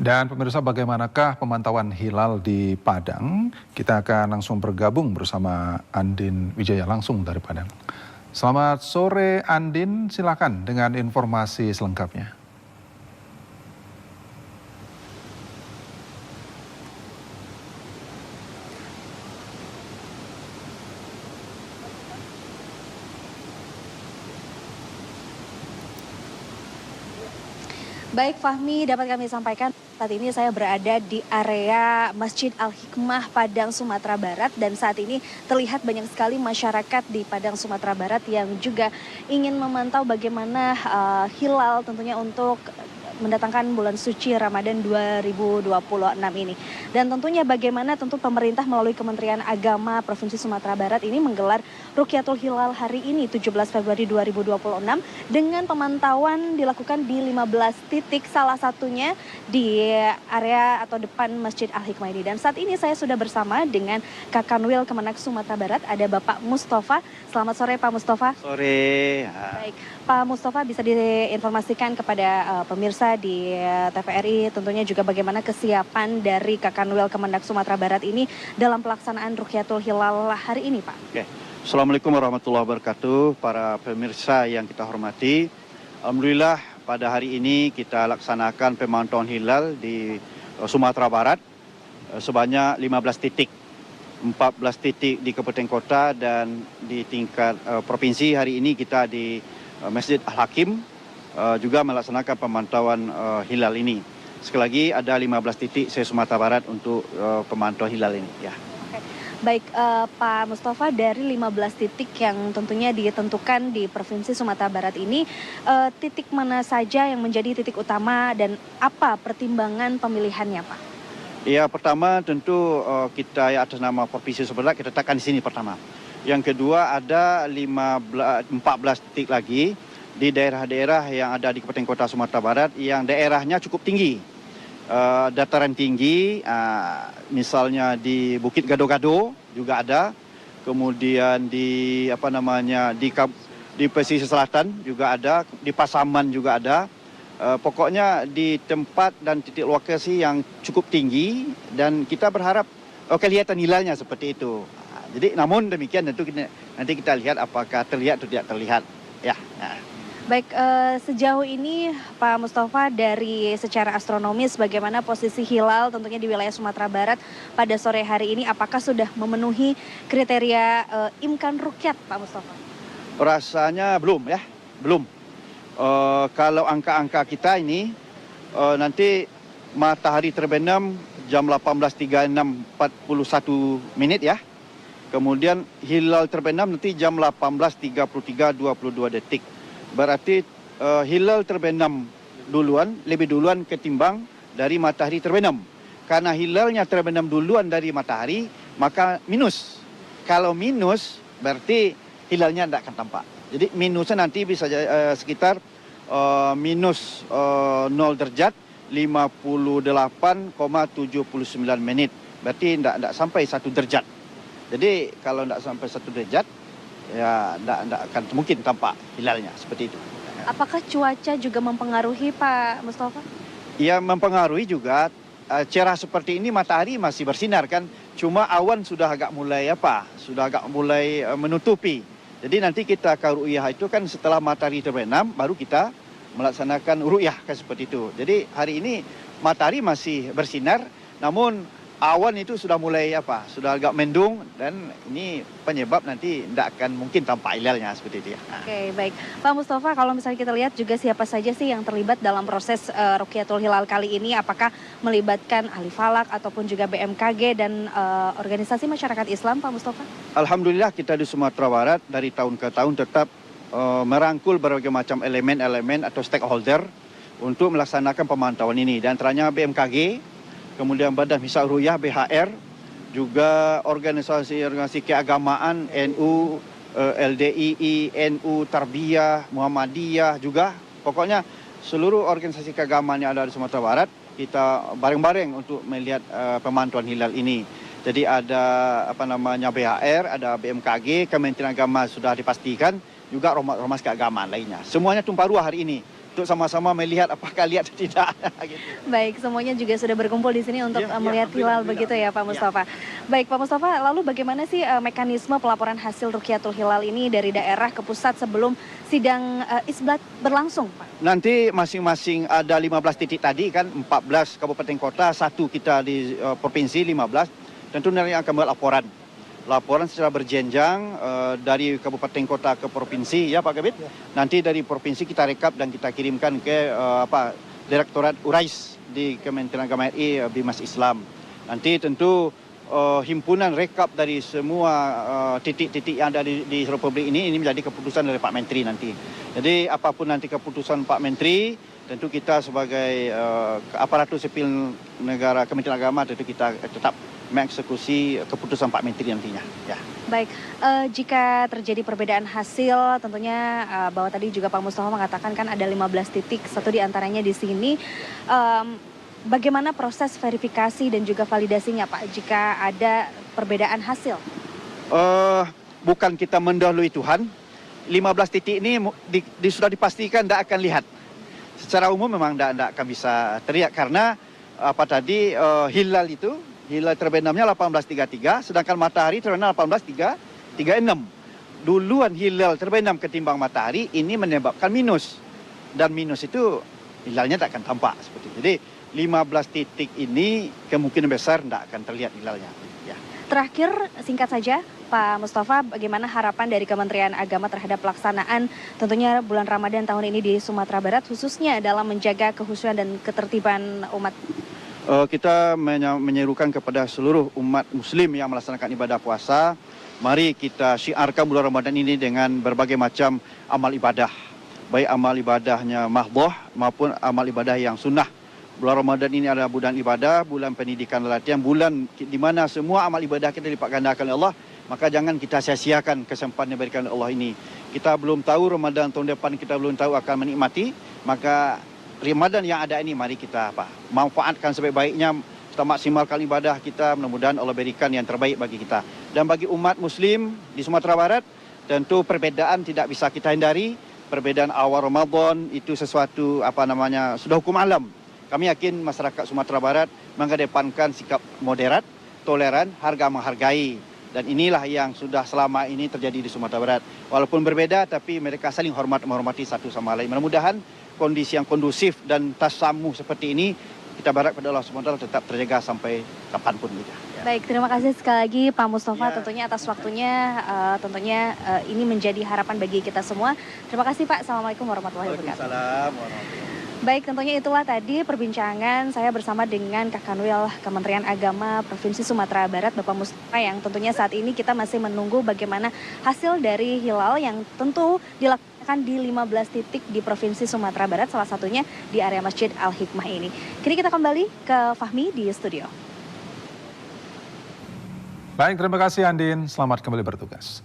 Dan pemirsa, bagaimanakah pemantauan hilal di Padang? Kita akan langsung bergabung bersama Andin Wijaya langsung dari Padang. Selamat sore Andin, silakan dengan informasi selengkapnya. Baik Fahmi, dapat kami sampaikan saat ini saya berada di area Masjid Al-Hikmah Padang, Sumatera Barat. Dan saat ini terlihat banyak sekali masyarakat di Padang, Sumatera Barat yang juga ingin memantau bagaimana hilal tentunya untuk mendatangkan bulan suci Ramadan 2026 ini. Dan tentunya bagaimana pemerintah melalui Kementerian Agama Provinsi Sumatera Barat ini menggelar Rukyatul Hilal hari ini 17 Februari 2026 dengan pemantauan dilakukan di 15 titik, salah satunya di area atau depan Masjid Al-Hikmah ini. Dan saat ini saya sudah bersama dengan Kakanwil Kemenak Sumatera Barat, ada Bapak Mustafa. Selamat sore Pak Mustafa. Sore. Baik, Pak Mustafa, bisa diinformasikan kepada pemirsa di TVRI tentunya juga bagaimana kesiapan dari Kakanwil Kemenak Sumatera Barat ini dalam pelaksanaan Rukyatul Hilal hari ini, Pak. Oke. Assalamualaikum warahmatullahi wabarakatuh, para pemirsa yang kita hormati. Alhamdulillah pada hari ini kita laksanakan pemantauan hilal di Sumatera Barat sebanyak 15 titik. 14 titik di Kabupaten Kota dan di tingkat provinsi. Hari ini kita di Masjid Al-Hakim juga melaksanakan pemantauan hilal ini. Sekali lagi ada 15 titik se-Sumatera Barat untuk pemantauan hilal ini. Ya. Oke. Baik Pak Mustafa, dari 15 titik yang tentunya ditentukan di Provinsi Sumatera Barat ini, titik mana saja yang menjadi titik utama dan apa pertimbangan pemilihannya, Pak? Ya, pertama tentu kita atas nama Provinsi Sumatera Barat kita letakkan di sini pertama. Yang kedua ada 14 titik lagi di daerah-daerah yang ada di Kabupaten Kota Sumatera Barat yang daerahnya cukup tinggi. Dataran tinggi, misalnya di Bukit Gado-Gado juga ada. Kemudian di di pesisir selatan juga ada, di Pasaman juga ada. Pokoknya di tempat dan titik lokasi yang cukup tinggi dan kita berharap kelihatan hilalnya seperti itu. Jadi namun demikian tentu nanti kita lihat apakah terlihat atau tidak terlihat. Ya. Nah. Baik, sejauh ini Pak Mustafa, dari secara astronomis bagaimana posisi hilal tentunya di wilayah Sumatera Barat pada sore hari ini, apakah sudah memenuhi kriteria imkan rukyat, Pak Mustafa? Rasanya belum ya, belum. Kalau angka-angka kita ini nanti matahari terbenam jam 18.36.41 ya. Kemudian hilal terbenam nanti jam 18.33.22 detik. Berarti hilal terbenam lebih duluan ketimbang dari matahari terbenam. Karena hilalnya terbenam duluan dari matahari, maka minus. Kalau minus berarti hilalnya tidak akan tampak. Jadi minusnya nanti bisa sekitar minus 0 derajat 58,79 menit. Berarti tidak sampai 1 derajat. Jadi kalau tidak sampai 1 derajat, ya tidak akan mungkin tampak hilalnya seperti itu. Apakah cuaca juga mempengaruhi, Pak Mustafa? Ya, mempengaruhi juga. Cerah seperti ini matahari masih bersinar kan. Cuma awan sudah agak mulai menutupi. Jadi nanti kita ke ru'yah itu kan setelah matahari terbenam baru kita melaksanakan ru'yah kan seperti itu. Jadi hari ini matahari masih bersinar namun awan itu sudah mulai sudah agak mendung dan ini penyebab nanti tidak akan mungkin tampak hilalnya seperti itu ya. Oke, baik. Pak Mustafa, kalau misalnya kita lihat juga siapa saja sih yang terlibat dalam proses Rukyatul Hilal kali ini, apakah melibatkan ahli falak ataupun juga BMKG dan organisasi masyarakat Islam, Pak Mustafa? Alhamdulillah kita di Sumatera Barat dari tahun ke tahun tetap merangkul berbagai macam elemen-elemen atau stakeholder untuk melaksanakan pemantauan ini. Dan antaranya BMKG, kemudian Badan Hisab Ru'yah BHR, juga organisasi keagamaan NU, LDII, NU, Tarbiyah, Muhammadiyah juga. Pokoknya seluruh organisasi keagamaan yang ada di Sumatera Barat kita bareng-bareng untuk melihat pemantauan hilal ini. Jadi ada BHR, ada BMKG, Kementerian Agama sudah dipastikan, juga ormas keagamaan lainnya. Semuanya tumpah ruah hari ini untuk sama-sama melihat apakah lihat atau tidak. Gitu. Baik, semuanya juga sudah berkumpul di sini untuk Ya, melihat hilal alhamdulillah. begitu ya Pak Mustafa. Baik Pak Mustafa, lalu bagaimana sih mekanisme pelaporan hasil Rukyatul Hilal ini dari daerah ke pusat sebelum sidang isbat berlangsung Pak? Nanti masing-masing ada 15 titik tadi kan, 14 kabupaten kota, 1 kita di provinsi 15. Tentu nanti akan buat laporan secara berjenjang dari kabupaten kota ke provinsi ya Pak Kabit. Nanti dari provinsi kita rekap dan kita kirimkan ke Direktorat Urais di Kementerian Agama RI Bimas Islam. Nanti tentu himpunan rekap dari semua titik-titik yang ada di Republik ini menjadi keputusan dari Pak Menteri nanti. Jadi apapun nanti keputusan Pak Menteri, tentu kita sebagai aparatur sipil negara Kementerian Agama tentu kita tetap mengeksekusi keputusan Pak Menteri nantinya. Ya. Baik, jika terjadi perbedaan hasil tentunya bahwa tadi juga Pak Mustafa mengatakan kan ada 15 titik, satu diantaranya di sini. Bagaimana proses verifikasi dan juga validasinya Pak jika ada perbedaan hasil? Bukan kita mendahului Tuhan, 15 titik ini sudah dipastikan tidak akan lihat. Secara umum memang tidak akan bisa terlihat karena hilal terbenamnya 18.33, sedangkan matahari terbenam 18.36. Duluan hilal terbenam ketimbang matahari ini menyebabkan minus. Dan minus itu hilalnya tak akan tampak seperti itu. Jadi 15 titik ini kemungkinan besar tidak akan terlihat hilalnya. Ya. Terakhir singkat saja Pak Mustafa, bagaimana harapan dari Kementerian Agama terhadap pelaksanaan tentunya bulan Ramadan tahun ini di Sumatera Barat khususnya dalam menjaga kehusuan dan ketertiban umat? Kita menyerukan kepada seluruh umat muslim yang melaksanakan ibadah puasa, mari kita syiarkan bulan Ramadan ini dengan berbagai macam amal ibadah. Baik amal ibadahnya mahdoh maupun amal ibadah yang sunnah. Bulan Ramadan ini adalah bulan ibadah, bulan pendidikan dan latihan, bulan di mana semua amal ibadah kita dilipat gandakan oleh Allah. Maka jangan kita sia-siakan kesempatan yang diberikan oleh Allah ini. Kita belum tahu Ramadan tahun depan, kita belum tahu akan menikmati, maka Ramadan yang ada ini mari kita manfaatkan sebaik-baiknya, kita maksimalkan ibadah kita, mudah-mudahan Allah berikan yang terbaik bagi kita. Dan bagi umat muslim di Sumatera Barat, tentu perbedaan tidak bisa kita hindari. Perbedaan awal Ramadan itu sesuatu sudah hukum alam. Kami yakin masyarakat Sumatera Barat mengedepankan sikap moderat, toleran, harga menghargai. Dan inilah yang sudah selama ini terjadi di Sumatera Barat. Walaupun berbeda tapi mereka saling menghormati satu sama lain. Mudah-mudahan kondisi yang kondusif dan tasamuh seperti ini kita berharap kepada Allah SWT tetap terjaga sampai kapanpun. Ya. Baik, terima kasih sekali lagi Pak Mustafa tentunya atas waktunya. Tentunya ini menjadi harapan bagi kita semua. Terima kasih Pak. Assalamualaikum warahmatullahi wabarakatuh. Waalaikumsalam warahmatullahi wabarakatuh. Baik, tentunya itulah tadi perbincangan saya bersama dengan Kakanwil Kementerian Agama Provinsi Sumatera Barat, Bapak Mustafa, yang tentunya saat ini kita masih menunggu bagaimana hasil dari hilal yang tentu dilakukan di 15 titik di Provinsi Sumatera Barat, salah satunya di area Masjid Al-Hikmah ini. Kini kita kembali ke Fahmi di studio. Baik, terima kasih Andin. Selamat kembali bertugas.